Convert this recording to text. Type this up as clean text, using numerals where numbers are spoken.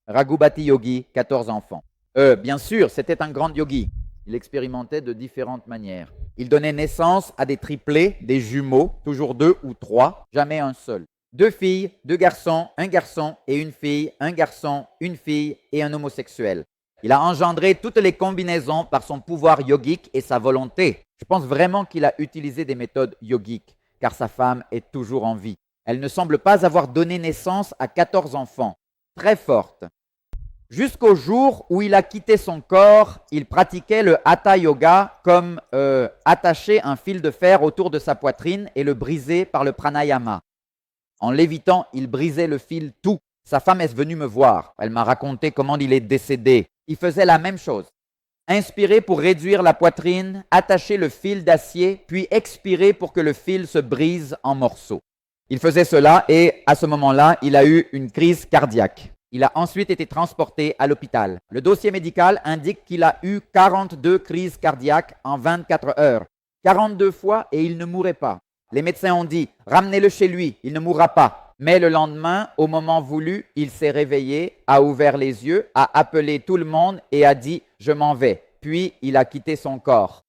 Raghubati Yogi, 14 enfants. Bien sûr, c'était un grand yogi. Il expérimentait de différentes manières. Il donnait naissance à des triplés, des jumeaux, toujours 2 ou 3, jamais un seul. 2 filles, 2 garçons, un garçon et une fille, un garçon, une fille et un homosexuel. Il a engendré toutes les combinaisons par son pouvoir yogique et sa volonté. Je pense vraiment qu'il a utilisé des méthodes yogiques, car sa femme est toujours en vie. Elle ne semble pas avoir donné naissance à 14 enfants. Très forte. Jusqu'au jour où il a quitté son corps, il pratiquait le Hatha Yoga comme attacher un fil de fer autour de sa poitrine et le briser par le pranayama. En lévitant, il brisait le fil tout. Sa femme est venue me voir. Elle m'a raconté comment il est décédé. Il faisait la même chose. Inspirer pour réduire la poitrine, attacher le fil d'acier, puis expirer pour que le fil se brise en morceaux. Il faisait cela et à ce moment-là, il a eu une crise cardiaque. Il a ensuite été transporté à l'hôpital. Le dossier médical indique qu'il a eu 42 crises cardiaques en 24 heures. 42 fois et il ne mourrait pas. Les médecins ont dit « ramenez-le chez lui, il ne mourra pas ». Mais le lendemain, au moment voulu, il s'est réveillé, a ouvert les yeux, a appelé tout le monde et a dit « je m'en vais ». Puis il a quitté son corps.